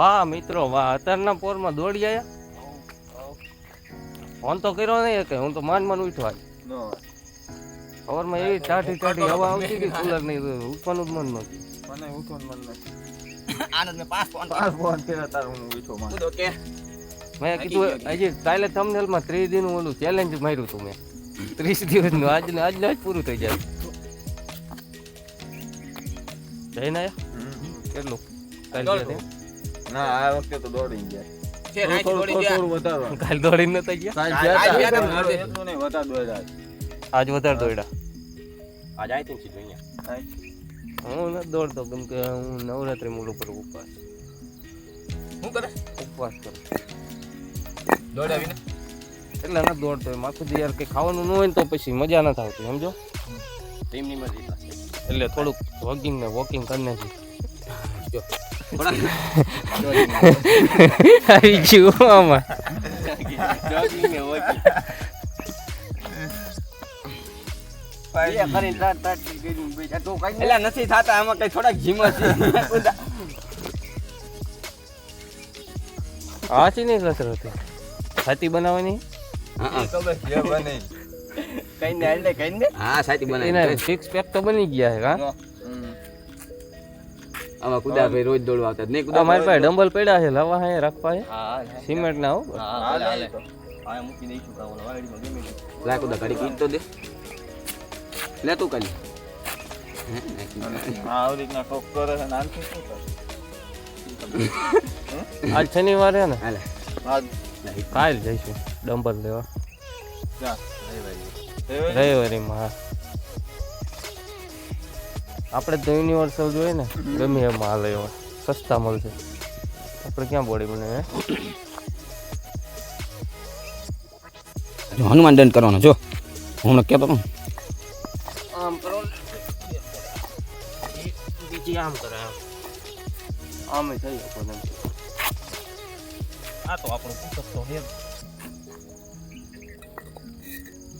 વાહ મિત્રો વાહ, અત્યારના પોરમાં દોડી આયા. ફોન તો કર્યો નહીં કે હું તો માન ઉઠવા સવારમાં એવી ટાઢી હવા આવતી હતી કુલર નહીં ઉઠવાનું જ મન નતું. મને ઉઠવાનું મન નથી. આનંદ મેં 5 ફોન કર્યા તાર હું ઉઠો માં. તો કે મેં કીધું હજી કાલે થંબનેલમાં 30 દિનનું ઓલું ચેલેન્જ માર્યું હતું મેં 30 દિવસનું. આજને આજ પૂરું થઈ જાય. જઈને આયા કેટલું કાલે ના આ વખતે તો દોડી ગયા. છે રાત દોડી ગયા. થોડું વધારવા. કાલ દોડીને નતા ગયા. કાલ ગયા ગયા તા. હતા. એટલું નહીં વધાર દોડ્યા. આજ વધારે દોડ્યા. આજ આઈ તું સીધું અહીંયા. હું નથી દોડતો કેમ કે હું નવરાત્રી મૂળ ઉપર ઉપવાસ શું કરે? કરું દોડાવીને એટલે નથી દોડતો એમ આખું દી યાર કંઈ ખાવાનું ન હોય ને તો પછી મજા નથી આવતી સમજો. ટીમની મરજી પાસે. એટલે થોડુંક વોકિંગ ને વોકિંગ કરી નાખી. આવી ગયું આમાં. જોગિંગ ને વોકિંગ. પાઈ કરીને રાત કરી બેઠા તો કઈ એલા નથી થાતા આમાં કઈ થોડાક જીમ છે. આછી નહીં કસરત છાતી બનાવવાની. તો બસ જે બને. કઈ ને હાલે કઈ ને હા સાચી એના સિક્સ પેક તો બની ગયા છે. હા આમાં કુદા ભાઈ રોજ દોડવા આવતા નહીં કુદા અમારી પાસે ડમ્બલ પડ્યા છે લવા હે રાખવા હે હા સિમેન્ટ ના હો. હા હાલે આ મૂકી દઈશું કાવનો વાડીમાં ગમે લા કુદા ઘડી કીટ તો દે લે તું કરી આ રીતના ટોક કરે છે નાનથી શું કરે? આજ શનિવારે ને હાલે આજ કાલ જઈશું ડમ્બલ લેવા જા રવિવારીમાં. હા આપણે તો યુનિવર્સલ જોઈએ ને ગમે એમાં હાલે એવા સસ્તા મળશે. આપણે ક્યાં બોડી બને હે જો હનુમાન દંડ કરવાનો જો હું કહેતો તો આમ કરો બીજી આમ કરે આમ થઈ શકો ને. આ તો આપણું પુસ્તક તો હે.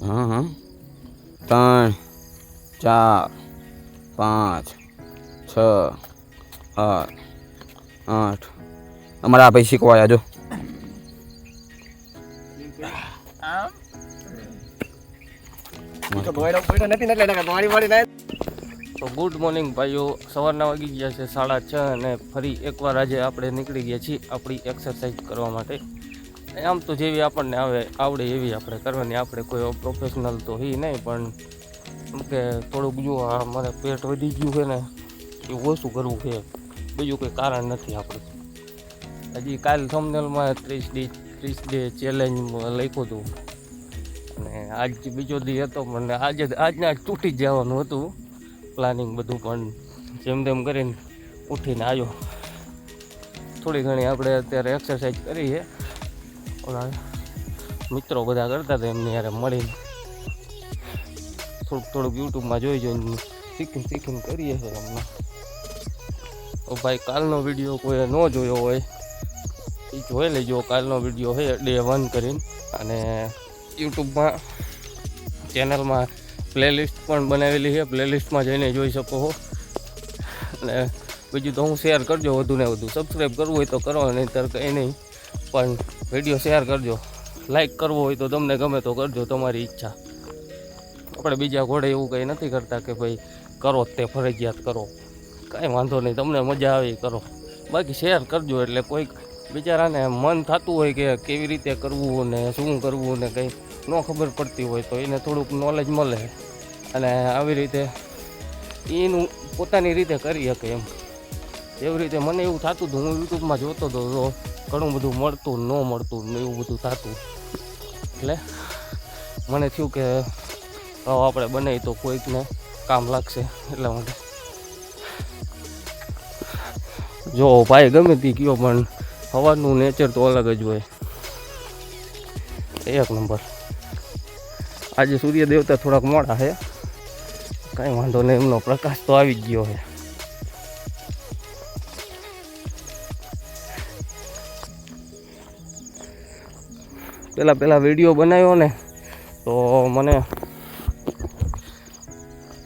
હા હા 3 4 5 6 8 અમારા ભાઈ શીખવાયા જો તો ગુડ મોર્નિંગ ભાઈઓ. સવારના વાગી ગયા છે 6:30 અને ફરી એકવાર આજે આપણે નીકળી ગયા છીએ આપણી એક્સરસાઇઝ કરવા માટે. આમ તો જેવી આપણને આવડે એવી આપણે કરવાની. આપણે કોઈ પ્રોફેશનલ તો હી નહીં પણ એમ કે થોડુંક જો આ મારે પેટ વધી ગયું છે ને એ ઓછું કરવું છે. બીજું કોઈ કારણ નથી. આપણે હજી કાલ થંબનેલમાં 30 ડે ચેલેન્જ લખ્યું હતું અને આજ બીજો દી હતો પણ આજને આજ તૂટી જવાનું હતું પ્લાનિંગ બધું. પણ જેમ તેમ કરીને ઉઠીને આવ્યો. થોડી ઘણી આપણે અત્યારે એક્સરસાઇઝ કરી છે. ઓલા મિત્રો બધા કરતા હતા એમને યારે મળીને થોડુંક યુટ્યુબમાં જોઈને શીખીને કરીએ છીએ હમણાં. તો ભાઈ કાલનો વિડીયો કોઈએ ન જોયો હોય એ જોઈ લેજો. કાલનો વિડીયો છે Day 1 કરીને અને યુટ્યુબમાં ચેનલમાં પ્લેલિસ્ટ પણ બનાવેલી છે. પ્લેલિસ્ટમાં જઈને જોઈ શકો છો. અને બીજું તો હું શેર કરજો વધુ ને વધુ. સબસ્ક્રાઈબ કરવું હોય તો કરો નહીંતર કંઈ નહીં પણ વિડીયો શેર કરજો. લાઈક કરવો હોય તો તમને ગમે તો કરજો તમારી ઈચ્છા. આપણે બીજા ઘોડે એવું કંઈ નથી કરતા કે ભાઈ કરો તે ફરજિયાત કરો. કાંઈ વાંધો નહીં તમને મજા આવે કરો. બાકી શેર કરજો એટલે કોઈક બિચારાને મન થતું હોય કે કેવી રીતે કરવું ને શું કરવું ને કંઈ ન ખબર પડતી હોય તો એને થોડુંક નોલેજ મળે અને આવી રીતે એનું પોતાની રીતે કરી શકે એમ. એવી રીતે મને એવું થતું હતું. હું યુટ્યુબમાં જોતો હતો તો ઘણું બધું મળતું ન મળતું ને એવું બધું થતું. એટલે મને થયું કે આપણે બનાવી તો કોઈકને કામ લાગશે એટલા માટે. જો ભાઈ ગમે તે કયો પણ સવારનું નેચર તો અલગ જ હોય. એક નંબર. આજે સૂર્ય દેવતા થોડાક મોડા છે. કાંઈ વાંધો નહીં એમનો પ્રકાશ તો આવી જ ગયો છે. પહેલા વિડીયો બનાવ્યો ને તો મને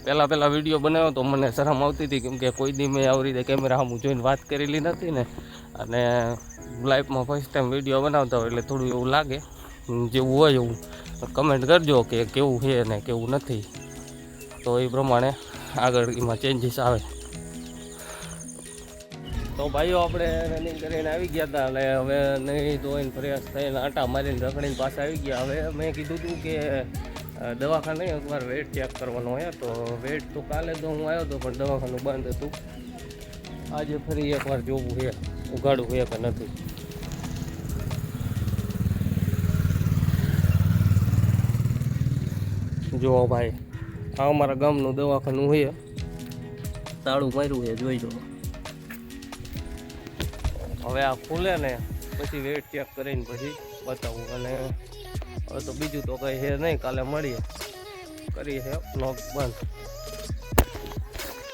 પહેલા વિડીયો બનાવ્યો તો મને શરમ આવતી હતી કેમ કે કોઈ દી મેં આવી રીતે કેમેરા સામું જોઈને વાત કરેલી નથી ને અને લાઈફમાં ફર્સ્ટ ટાઈમ વિડીયો બનાવતા હોય એટલે થોડું એવું લાગે, જેવું હોય એવું કમેન્ટ કરજો કે કેવું છે ને કેવું નથી, તો એ પ્રમાણે આગળ એમાં ચેન્જીસ આવે. તો ભાઈઓ આપણે રનિંગ કરીને આવી ગયા હતા અને હવે નહીં ધોઈને ફ્રેશ થઈને આટા મારીને રખડીને પાછા આવી ગયા. હવે મેં કીધું હતું કે દવાખાને એકવાર વેટ ચેક કરવાનો હોય, તો વેટ તો કાલે તો હું આવ્યો હતો પણ દવાખાનું બંધ હતું. આજે ફરી એકવાર જોવું છે ઉગાડું છે કે નથી. જુઓ ભાઈ, આ અમારા ગામનું દવાખાનું છે, તાળું માર્યું છે, જોઈ જો. હવે આ ખુલે ને પછી વેટ ચેક કરીને પછી બતાવું. અને હવે તો બીજું તો કંઈ છે નહીં, કાલે મળીએ, કરીએ છે બ્લોગ બંધ.